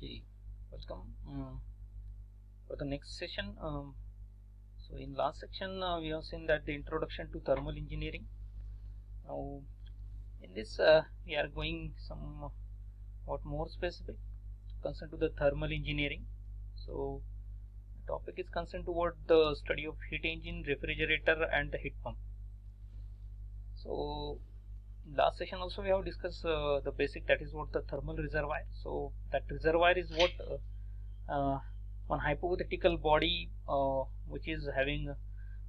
Okay, welcome for the next session. So in last section we have seen that the introduction to thermal engineering. Now in this we are going somewhat more specific concerned to the thermal engineering. So the topic is concerned toward the study of heat engine, refrigerator and the heat pump. So in last session also we have discussed the basic, that is what the thermal reservoir. So that reservoir is what one hypothetical body which is having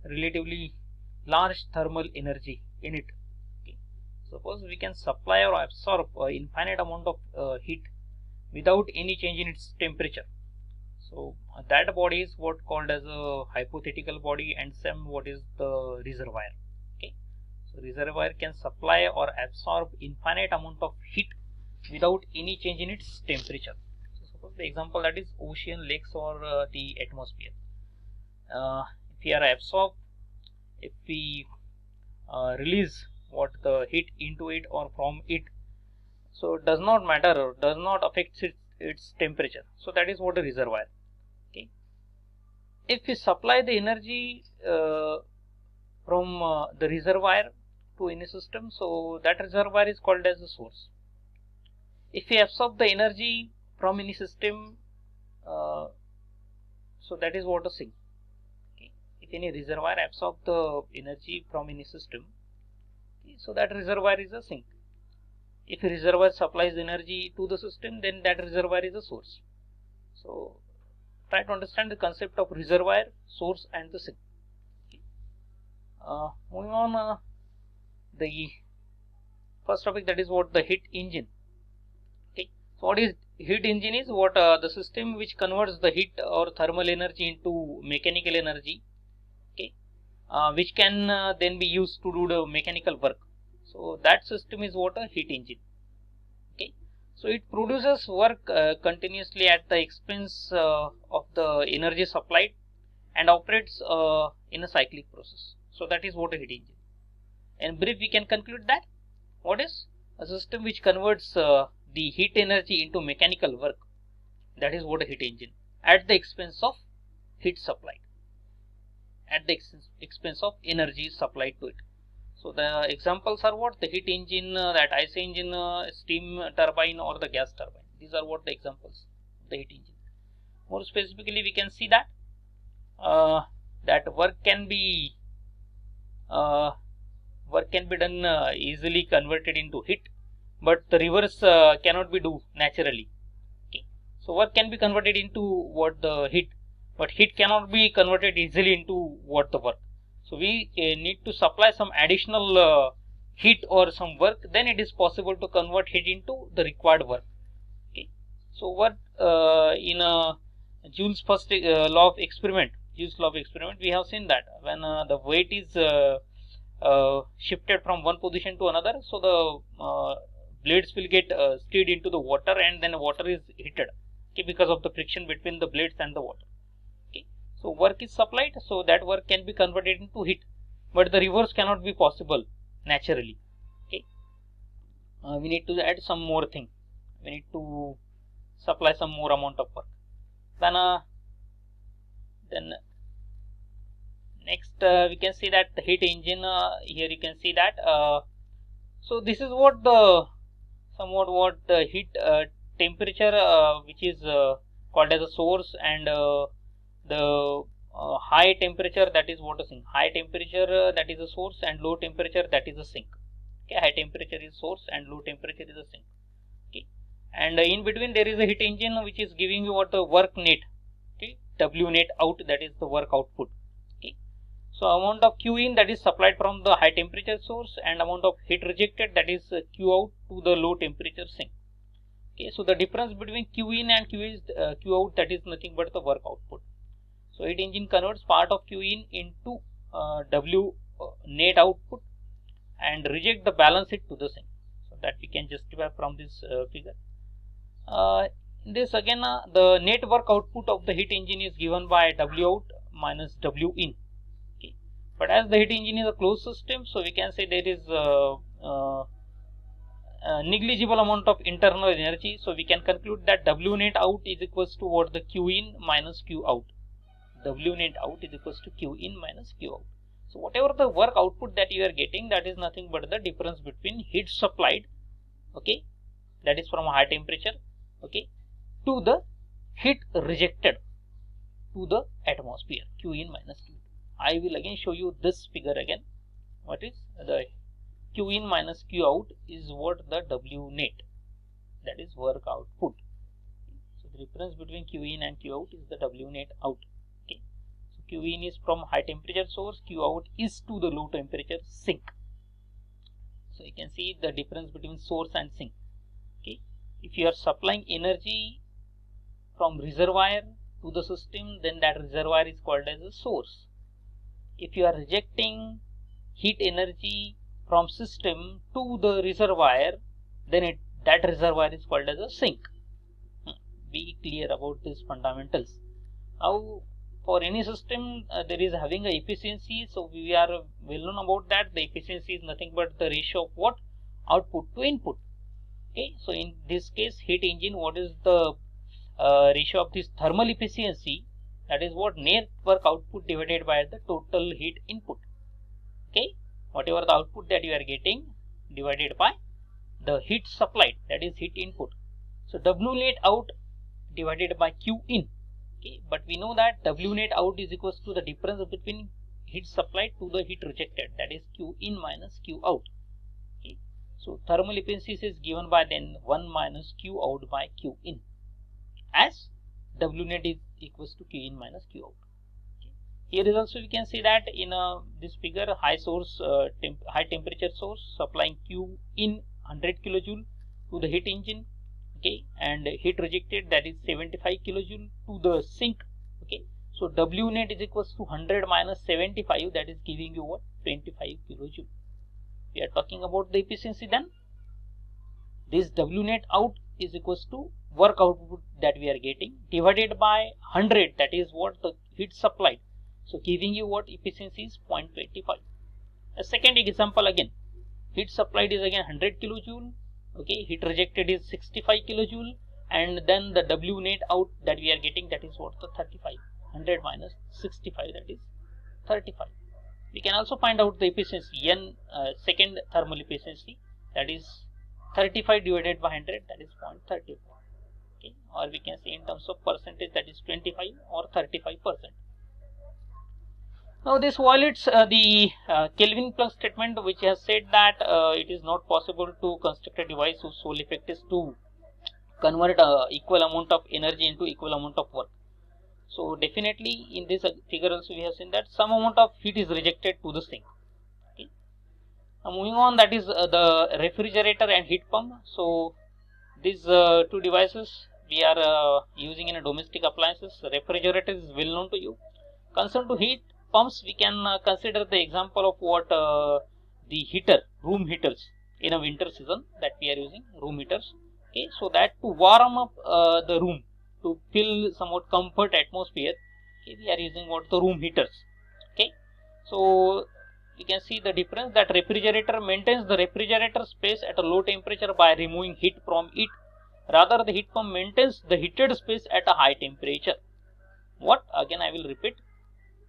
relatively large thermal energy in it. Okay. Suppose we can supply or absorb infinite amount of heat without any change in its temperature. So that body is what called as a hypothetical body, and same what is the reservoir. Okay. So reservoir can supply or absorb infinite amount of heat without any change in its temperature. So suppose the example that is ocean, lakes or the atmosphere. If we release what the heat into it or from it, so it does not matter, does not affect its temperature. So that is what a reservoir. Okay. If we supply the energy from the reservoir to any system, so that reservoir is called as a source. If we absorb the energy from any system, so that is what a sink. Okay. If any reservoir absorb the energy from any system, okay, so that reservoir is a sink. If a reservoir supplies energy to the system, then that reservoir is a source. So try to understand the concept of reservoir, source and the sink. Okay. Moving on, the first topic, that is what the heat engine. Okay. So what is heat engine is what the system which converts the heat or thermal energy into mechanical energy, okay, which can then be used to do the mechanical work. So that system is what a heat engine. Okay. So it produces work continuously at the expense of the energy supplied and operates in a cyclic process. So that is what a heat engine. In brief, we can conclude that what is a system which converts the heat energy into mechanical work. That is what a heat engine, at the expense of heat supplied, at the expense of energy supplied to it. So the examples are what? The heat engine, that IC engine, steam turbine or the gas turbine. These are what the examples of the heat engine. More specifically, we can see that that work can be done easily converted into heat, but the reverse cannot be do naturally. Okay. So work can be converted into what the heat, but heat cannot be converted easily into what the work. So we need to supply some additional heat or some work, then it is possible to convert heat into the required work. Okay. So what in Joule's first law of experiment, we have seen that when the weight is shifted from one position to another, so the blades will get stirred into the water, and then water is heated, okay, because of the friction between the blades and the water. Okay. So work is supplied, so that work can be converted into heat, but the reverse cannot be possible naturally. Okay. We need to add some more thing, we need to supply some more amount of work. Then next we can see that the heat engine, here you can see that so this is what the somewhat what the heat temperature which is called as a source, and the high temperature, that is what a sink. High temperature that is a source, and low temperature that is a sink. Okay, high temperature is source and low temperature is a sink. Okay, and in between there is a heat engine which is giving you what the work net. Okay, W net out, that is the work output. Okay, so amount of Q in, that is supplied from the high temperature source, and amount of heat rejected, that is Q out to the low temperature sink. Okay, so the difference between Q in and Q out, that is nothing but the work output. So heat engine converts part of Q in into W net output and reject the balance it to the sink. So that we can justify from this figure. In this again, the net work output of the heat engine is given by W out minus W in. Okay. But as the heat engine is a closed system, so we can say there is negligible amount of internal energy. So we can conclude that W net out is equals to what? The Q in minus Q out. W net out is equals to Q in minus Q out. So whatever the work output that you are getting, that is nothing but the difference between heat supplied, okay, that is from a high temperature, okay, to the heat rejected to the atmosphere, Q in minus Q out. I will again show you this figure again. What is the Q in minus Q out is what? The W net, that is work output. So the difference between Q in and Q out is the W net out. Okay. So Q in is from high temperature source, Q out is to the low temperature sink. So you can see the difference between source and sink. Okay. If you are supplying energy from reservoir to the system, then that reservoir is called as a source. If you are rejecting heat energy from system to the reservoir, then that reservoir is called as a sink. Be clear about these fundamentals. Now for any system there is having a efficiency, so we are well known about that. The efficiency is nothing but the ratio of what? Output to input. Okay, so in this case heat engine, what is the ratio of this thermal efficiency? That is what? Net work output divided by the total heat input. Okay, whatever the output that you are getting divided by the heat supplied, that is heat input. So W net out divided by Q in. Okay, but we know that W net out is equals to the difference between heat supplied to the heat rejected, that is Q in minus Q out. Okay, so thermal efficiency is given by then 1 minus Q out by Q in, as W net is equals to Q in minus Q out. Okay. Here is also we can see that in this figure, high source, high temperature source supplying Q in 100 kilojoule to the heat engine, okay, and heat rejected, that is 75 kilojoule to the sink. Okay, so W net is equals to 100 minus 75, that is giving you what? 25 kilojoule. We are talking about the efficiency. Then this W net out is equals to work output that we are getting divided by 100, that is what? The heat supplied. So giving you what? Efficiency is 0.25. A second example, again heat supplied is again 100 kilojoule, okay, heat rejected is 65 kilojoule, and then the W net out that we are getting, that is what? The 35. 100 minus 65, that is 35. We can also find out the efficiency, second thermal efficiency, that is 35 divided by 100, that is 0.35. Okay, or we can say in terms of percentage, that is 25 or 35%. Now this violates the Kelvin-Planck statement, which has said that it is not possible to construct a device whose sole effect is to convert equal amount of energy into equal amount of work. So definitely in this figure also we have seen that some amount of heat is rejected to the sink. Okay. Now moving on, that is the refrigerator and heat pump. So these two devices we are using in a domestic appliances. Refrigerator is well known to you. Concerned to heat pumps, we can consider the example of what? The heater, room heaters in a winter season that we are using, room heaters. Okay, so that to warm up the room, to feel somewhat comfort atmosphere, okay, we are using what? The room heaters. Okay, so you can see the difference, that refrigerator maintains the refrigerator space at a low temperature by removing heat from it. Rather, the heat pump maintains the heated space at a high temperature. What? Again I will repeat.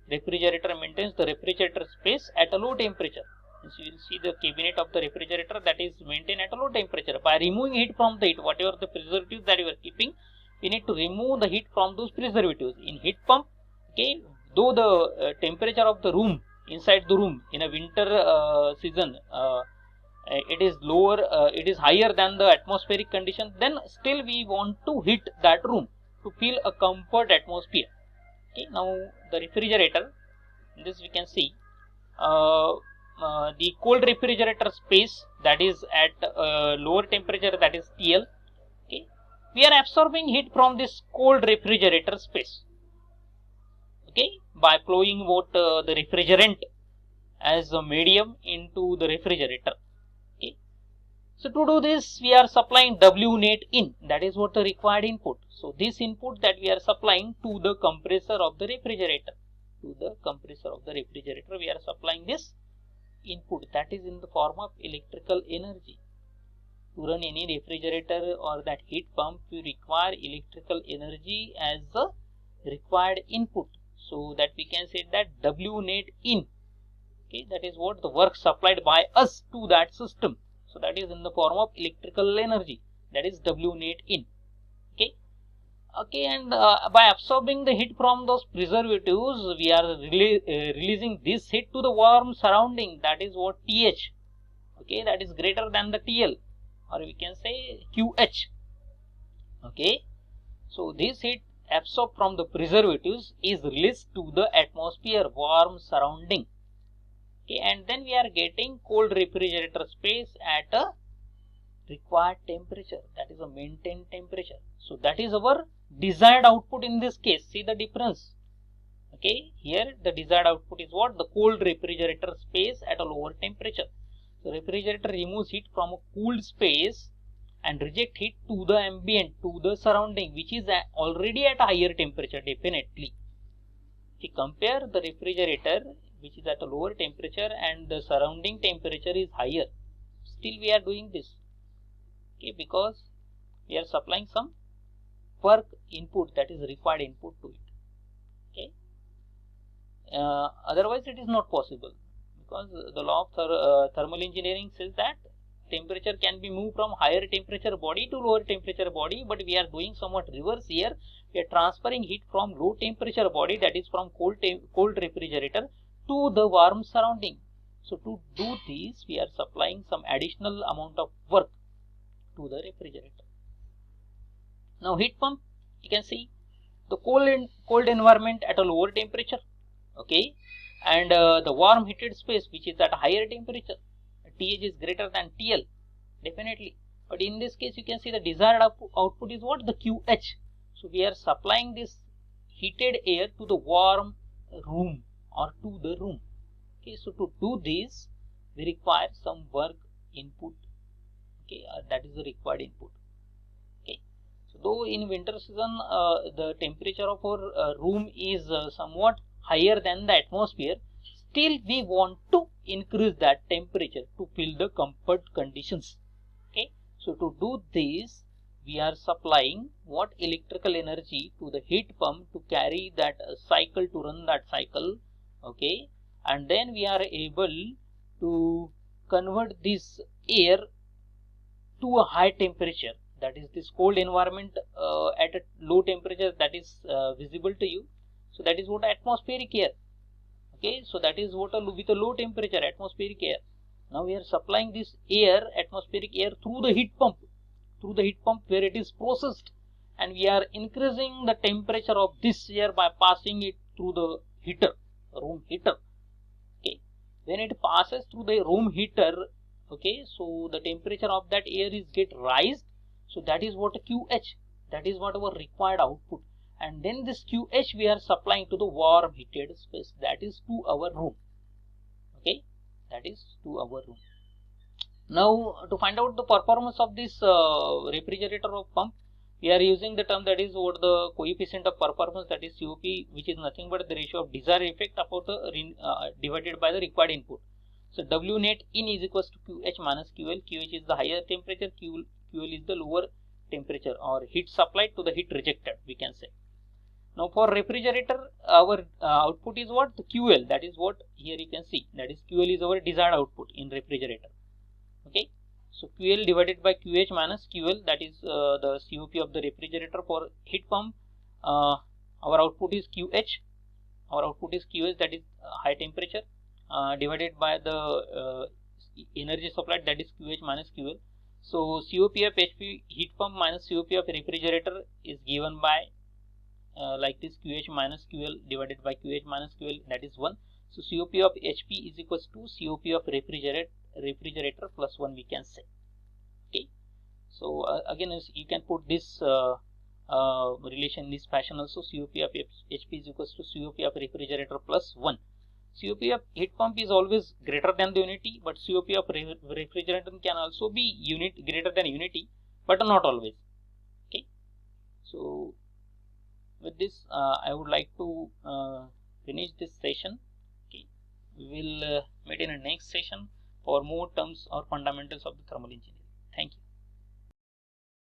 Refrigerator maintains the refrigerator space at a low temperature. So you will see the cabinet of the refrigerator, that is maintained at a low temperature by removing heat from the heat. Whatever the preservatives that you are keeping, you need to remove the heat from those preservatives. In heat pump, okay, though the temperature of the room, inside the room in a winter season, it is lower, it is higher than the atmospheric condition, then still we want to heat that room to feel a comfort atmosphere. Okay, now the refrigerator, in this we can see the cold refrigerator space, that is at lower temperature, that is TL. Okay, we are absorbing heat from this cold refrigerator space, okay, by flowing what? The refrigerant as a medium into the refrigerator. Okay, so to do this we are supplying W net in, that is what the required input. So this input that we are supplying to the compressor of the refrigerator, we are supplying this input, that is in the form of electrical energy. to run any refrigerator or that heat pump, you require electrical energy as the required input. So that we can say that W net in. Okay, that is what the work supplied by us to that system. So that is in the form of electrical energy. That is W net in. Okay, and by absorbing the heat from those preservatives, we are releasing this heat to the warm surrounding. That is what TH. Okay, that is greater than the TL, or we can say QH. Okay, so this heat absorbed from the preservatives is released to the atmosphere, warm surrounding. Okay, and then we are getting cold refrigerator space at a required temperature, that is a maintained temperature. So that is our desired output in this case. See the difference. Okay, here the desired output is what? The cold refrigerator space at a lower temperature. So refrigerator removes heat from a cooled space and reject heat to the ambient, to the surrounding, which is already at a higher temperature, definitely. If you compare the refrigerator which is at a lower temperature and the surrounding temperature is higher, still we are doing this. Okay, because we are supplying some work input, that is required input to it. Okay, otherwise it is not possible, because the law of thermal engineering says that temperature can be moved from higher temperature body to lower temperature body, but we are doing somewhat reverse here. We are transferring heat from low temperature body, that is from cold refrigerator, to the warm surrounding. So to do this, we are supplying some additional amount of work to the refrigerator. Now heat pump, you can see the cold environment at a lower temperature. Okay, and the warm heated space which is at a higher temperature. TH is greater than TL, definitely. But in this case, you can see the desired output is what? The QH. So we are supplying this heated air to the warm room or to the room. Okay, so to do this, we require some work input. Okay, that is the required input. Okay, so though in winter season the temperature of our room is somewhat higher than the atmosphere, still we want to increase that temperature to fill the comfort conditions. Okay, so to do this, we are supplying what? Electrical energy to the heat pump to carry that cycle, to run that cycle. Okay, and then we are able to convert this air to a high temperature, that is this cold environment at a low temperature, that is visible to you. So that is what atmospheric air. Okay, so that is what with a low temperature, atmospheric air. Now we are supplying this air, atmospheric air, through the heat pump, where it is processed, and we are increasing the temperature of this air by passing it through the heater, room heater. Okay, when it passes through the room heater, okay, so the temperature of that air is get raised. So that is what QH, that is what our required output. And then this QH we are supplying to the warm heated space, that is to our room. Okay, that is to our room. Now to find out the performance of this refrigerator or pump, we are using the term that is what the coefficient of performance, that is COP, which is nothing but the ratio of desired effect about the divided by the required input. So W net in is equals to QH minus QL. QH is the higher temperature, QL is the lower temperature or heat supplied to the heat rejected, we can say. Now for refrigerator, our output is what? The QL, that is what here you can see, that is QL is our desired output in refrigerator. Okay, so QL divided by QH minus QL, that is the COP of the refrigerator. For heat pump, our output is QH, that is high temperature, divided by the energy supplied, that is QH minus QL. So COP of HP heat pump minus COP of refrigerator is given by like this, QH minus QL divided by QH minus QL, that is 1. So COP of HP is equals to COP of refrigerator plus 1, we can say. Okay, so again you can put this relation in this fashion also. COP of HP is equals to COP of refrigerator plus 1. COP of heat pump is always greater than the unity, but COP of refrigerator can also be greater than unity, but not always. Okay, so with this I would like to finish this session. Okay, we will meet in the next session for more terms or fundamentals of the thermal engineering. Thank you.